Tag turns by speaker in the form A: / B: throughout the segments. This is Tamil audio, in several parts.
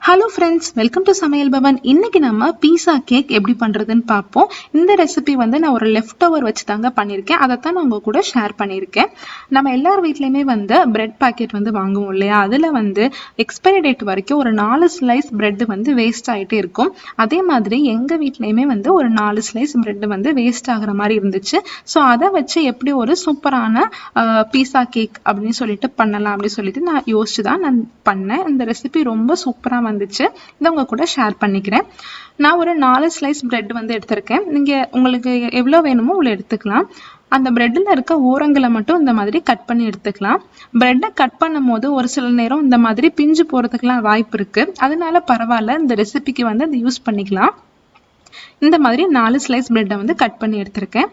A: ஹலோ ஃப்ரெண்ட்ஸ், வெல்கம் டு சமையல் பவன். இன்னைக்கு நம்ம பீஸா கேக் எப்படி பண்ணுறதுன்னு பார்ப்போம். இந்த ரெசிபி வந்து நான் ஒரு லெஃப்ட் ஓவர் வச்சு தாங்க பண்ணியிருக்கேன். அதைத்தான் நான் உங்கள் கூட ஷேர் பண்ணியிருக்கேன். நம்ம எல்லார் வீட்லேயுமே வந்து பிரெட் பாக்கெட் வந்து வாங்குவோம் இல்லையா, அதில் வந்து எக்ஸ்பைரி டேட் வரைக்கும் ஒரு 4 ஸ்லைஸ் பிரெட் வந்து வேஸ்ட் ஆகிட்டே இருக்கும். அதே மாதிரி எங்கள் வீட்லேயுமே வந்து ஒரு 4 ஸ்லைஸ் பிரெட் வந்து வேஸ்ட் ஆகிற மாதிரி இருந்துச்சு. ஸோ அதை வச்சு எப்படி ஒரு சூப்பரான பீஸா கேக் அப்படின்னு சொல்லிட்டு பண்ணலாம் அப்படின்னு சொல்லிட்டு நான் யோசிச்சு தான் நான் பண்ணேன். இந்த ரெசிபி ரொம்ப சூப்பராக வந்துச்சு. இதை உங்க கூட ஷேர் பண்ணிக்கிறேன். நான் ஒரு 4 ஸ்லைஸ் பிரெட் வந்து எடுத்திருக்கேன். நீங்க உங்களுக்கு எவ்வளோ வேணுமோ அவ்வளோ எடுத்துக்கலாம். அந்த பிரெட்ல இருக்க ஓரங்களை மட்டும் இந்த மாதிரி கட் பண்ணி எடுத்துக்கலாம். பிரெட்டை கட் பண்ணும் போது ஒரு சில நேரம் இந்த மாதிரி பிஞ்சு போறதுக்கெல்லாம் வாய்ப்பு இருக்கு. அதனால பரவாயில்ல, இந்த ரெசிபிக்கு வந்து அதை யூஸ் பண்ணிக்கலாம். இந்த மாதிரி 4 ஸ்லைஸ் பிரெட்டை வந்து கட் பண்ணி எடுத்திருக்கேன்.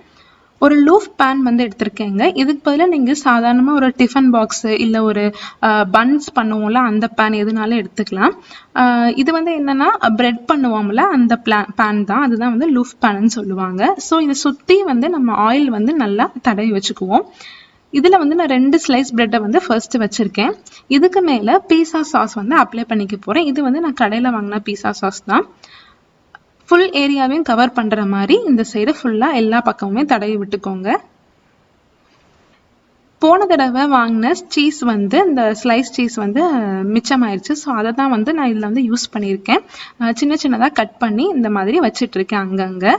A: ஒரு லூஃப் பேன் வந்து எடுத்திருக்கேங்க. இதுக்கு பதிலாக நீங்கள் சாதாரணமாக ஒரு டிஃபன் பாக்ஸு இல்லை ஒரு பன்ஸ் பண்ணுவோம்ல, அந்த பேன் எதுனாலும் எடுத்துக்கலாம். இது வந்து என்னன்னா பிரெட் பண்ணுவோம்ல அந்த பேன் தான், அதுதான் வந்து லூஃப் பேன்னு சொல்லுவாங்க. ஸோ இதை சுற்றி வந்து நம்ம ஆயில் வந்து நல்லா தடவி வச்சுக்குவோம். இதில் வந்து நான் 2 ஸ்லைஸ் பிரெட்டை வந்து ஃபர்ஸ்ட் வச்சுருக்கேன். இதுக்கு மேலே பீஸா சாஸ் வந்து அப்ளை பண்ணிக்க போகிறேன். இது வந்து நான் கடையில் வாங்கின பீஸா சாஸ் தான். ஃபுல் ஏரியாவையும் கவர் பண்ணுற மாதிரி இந்த சைடு ஃபுல்லாக எல்லா பக்கமுமே தடவி விட்டுக்கோங்க. போன தடவை வாங்கின சீஸ் வந்து இந்த ஸ்லைஸ் சீஸ் வந்து மிச்சமாயிருச்சு. ஸோ அதை தான் வந்து நான் இதில் வந்து யூஸ் பண்ணியிருக்கேன். சின்ன சின்னதாக கட் பண்ணி இந்த மாதிரி வச்சிட்ருக்கேன் அங்கங்கே.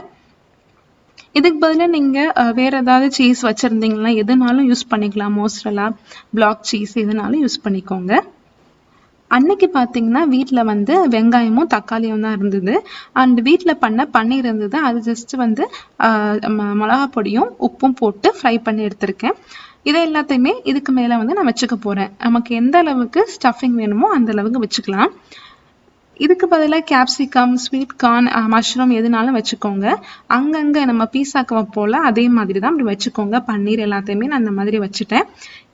A: இதுக்கு பதிலாக நீங்கள் வேறு ஏதாவது சீஸ் வச்சுருந்தீங்கன்னா எதுனாலும் யூஸ் பண்ணிக்கலாம். மோஸ்ட்ரலா பிளாக் சீஸ் எதுனாலும் யூஸ் பண்ணிக்கோங்க. அன்னைக்கு பார்த்தீங்கன்னா வீட்டில் வந்து வெங்காயமும் தக்காளியும் தான் இருந்தது. அண்ட் வீட்டில் பண்ண பன்னீர் இருந்தது. அது ஜஸ்ட் வந்து மிளகா பொடியும் உப்பும் போட்டு ஃப்ரை பண்ணி எடுத்திருக்கேன். இதை எல்லாத்தையுமே இதுக்கு மேலே வந்து நான் வச்சுக்க போகிறேன். நமக்கு எந்த அளவுக்கு ஸ்டஃபிங் வேணுமோ அந்த அளவுக்கு வச்சுக்கலாம். இதுக்கு பதிலாக கேப்சிகம், ஸ்வீட் கார்ன், மஷ்ரூம் எதுனாலும் வச்சுக்கோங்க. அங்கங்கே நம்ம பீஸாக்கு வைப்போல அதே மாதிரி தான் அப்படி வச்சுக்கோங்க. பன்னீர் எல்லாத்தையுமே நான் அந்த மாதிரி வச்சுட்டேன்.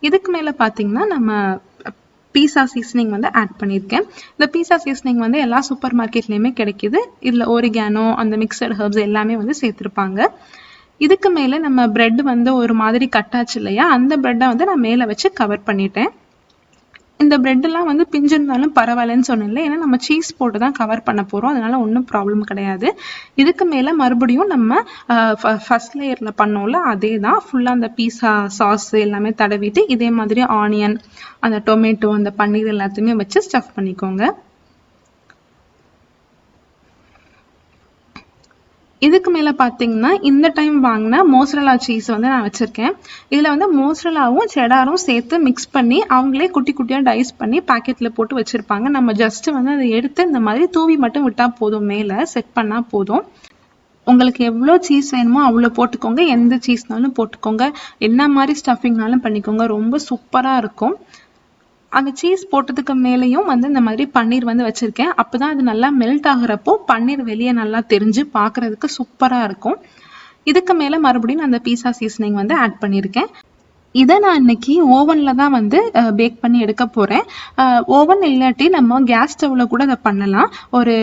A: இதுக்கு மேலே பார்த்தீங்கன்னா நம்ம பீஸா சீசனிங் வந்து ஆட் பண்ணியிருக்கேன். இந்த பீஸா சீசனிங் வந்து எல்லா சூப்பர் மார்க்கெட்லேயுமே கிடைக்கிது. இதில் ஓரிகானோ, அந்த மிக்சட் ஹெர்ப்ஸ் எல்லாமே வந்து சேர்த்துருப்பாங்க. இதுக்கு மேலே நம்ம பிரெட் வந்து ஒரு மாதிரி கட்டாச்சு இல்லையா, அந்த பிரெட்டை வந்து நான் மேலே வச்சு கவர் பண்ணிட்டேன். இந்த பிரெட்டெல்லாம் வந்து பிஞ்சிருந்தாலும் பரவாயில்லன்னு சொன்னேன்ல, ஏன்னா நம்ம சீஸ் போட்டு தான் கவர் பண்ண போகிறோம். அதனால ஒன்றும் ப்ராப்ளம் கிடையாது. இதுக்கு மேலே மறுபடியும் நம்ம ஃபர்ஸ்ட் லேயரில் பண்ணோம்ல அதே தான் ஃபுல்லாக அந்த பீஸா சாஸ் எல்லாமே தடவிட்டு இதே மாதிரி ஆனியன், அந்த டொமேட்டோ, அந்த பன்னீர் எல்லாத்தையுமே வச்சு ஸ்டஃப் பண்ணிக்கோங்க. இதுக்கு மேலே பார்த்தீங்கன்னா இந்த டைம் வாங்கின மோசரலா சீஸ் வந்து நான் வச்சுருக்கேன். இதில் வந்து மோசரலாவும் செடாரும் சேர்த்து மிக்ஸ் பண்ணி அவங்களே குட்டி குட்டியாக டைஸ் பண்ணி பாக்கெட்டில் போட்டு வச்சுருப்பாங்க. நம்ம ஜஸ்ட்டு வந்து அதை எடுத்து இந்த மாதிரி தூவி மட்டும் விட்டால் போதும், மேலே செட் பண்ணால் போதும். உங்களுக்கு எவ்வளோ சீஸ் வேணுமோ அவ்வளோ போட்டுக்கோங்க. எந்த சீஸ்னாலும் போட்டுக்கோங்க. என்ன மாதிரி ஸ்டஃபிங்னாலும் பண்ணிக்கோங்க. ரொம்ப சூப்பராக இருக்கும். அந்த சீஸ் போட்டதுக்கு மேலேயும் வந்து இந்த மாதிரி பன்னீர் வந்து வச்சுருக்கேன். அப்போ தான் அது நல்லா மெல்ட் ஆகுறப்போ பன்னீர் வெளியே நல்லா தெரிஞ்சு பார்க்குறதுக்கு சூப்பராக இருக்கும். இதுக்கு மேலே மறுபடியும் நான் அந்த பீஸா சீசனிங் வந்து ஆட் பண்ணியிருக்கேன். இதை நான் இன்னைக்கு ஓவனில் தான் வந்து பேக் பண்ணி எடுக்க போகிறேன். ஓவன் இல்லாட்டி நம்ம கேஸ் ஸ்டவ்வில் கூட அதை பண்ணலாம். ஒரு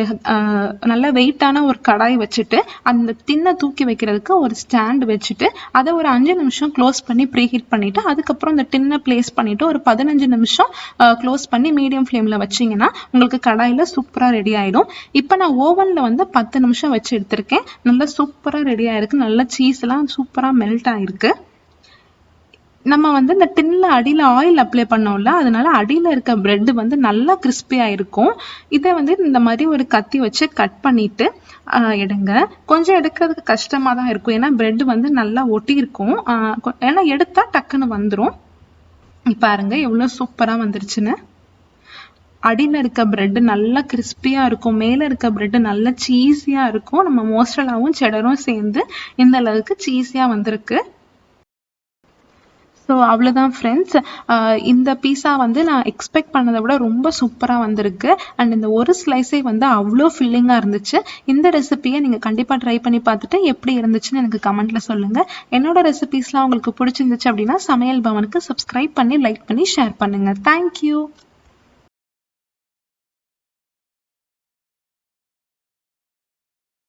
A: நல்ல வெயிட்டான ஒரு கடாய் வச்சுட்டு அந்த டின்னை தூக்கி வைக்கிறதுக்கு ஒரு ஸ்டாண்டு வச்சுட்டு அதை ஒரு 5 நிமிஷம் க்ளோஸ் பண்ணி ப்ரீஹீட் பண்ணிவிட்டு அதுக்கப்புறம் அந்த டின்னை ப்ளேஸ் பண்ணிவிட்டு ஒரு 15 நிமிஷம் க்ளோஸ் பண்ணி மீடியம் ஃப்ளேமில் வச்சிங்கன்னா உங்களுக்கு கடாயில் சூப்பராக ரெடி ஆகிடும். இப்போ நான் ஓவனில் வந்து 10 நிமிஷம் வச்சு எடுத்திருக்கேன். நல்லா சூப்பராக ரெடி ஆகிருக்கு. நல்லா சீஸ்லாம் சூப்பராக மெல்ட் ஆகிருக்கு. நம்ம வந்து இந்த டின்ல அடியில் ஆயில் அப்ளை பண்ணோம்ல, அதனால அடியில் இருக்க பிரெட் வந்து நல்லா கிறிஸ்பியாக இருக்கும். இதை வந்து இந்த மாதிரி ஒரு கத்தி வச்சு கட் பண்ணிட்டு எடுங்க. கொஞ்சம் எடுக்கிறதுக்கு கஷ்டமாக தான் இருக்கும், ஏன்னா பிரெட் வந்து நல்லா ஒட்டி இருக்கும். ஏன்னா எடுத்தா டக்குன்னு வந்துடும். பாருங்க எவ்வளோ சூப்பராக வந்துருச்சுன்னு. அடியில் இருக்க பிரெட் நல்லா கிறிஸ்பியாக இருக்கும், மேலே இருக்க பிரெட் நல்லா சீஸியாக இருக்கும். நம்ம மோசரலாவும் செடரும் சேர்ந்து இந்த அளவுக்கு சீஸியாக வந்திருக்கு. ஸோ அவ்வளோதான் ஃப்ரெண்ட்ஸ். இந்த பீஸா வந்து நான் எக்ஸ்பெக்ட் பண்ணதை விட ரொம்ப சூப்பராக வந்திருக்கு. அண்ட் இந்த ஒரு ஸ்லைஸே வந்து அவ்வளோ ஃபில்லிங்காக இருந்துச்சு. இந்த ரெசிபியை நீங்கள் கண்டிப்பாக ட்ரை பண்ணி பார்த்துட்டு எப்படி இருந்துச்சுன்னு எனக்கு கமெண்ட்டில் சொல்லுங்கள். என்னோட ரெசிபீஸ்லாம் உங்களுக்கு பிடிச்சிருந்துச்சு அப்படின்னா சமையல் பவனுக்கு சப்ஸ்கிரைப் பண்ணி லைக் பண்ணி ஷேர் பண்ணுங்கள். தேங்க்யூ.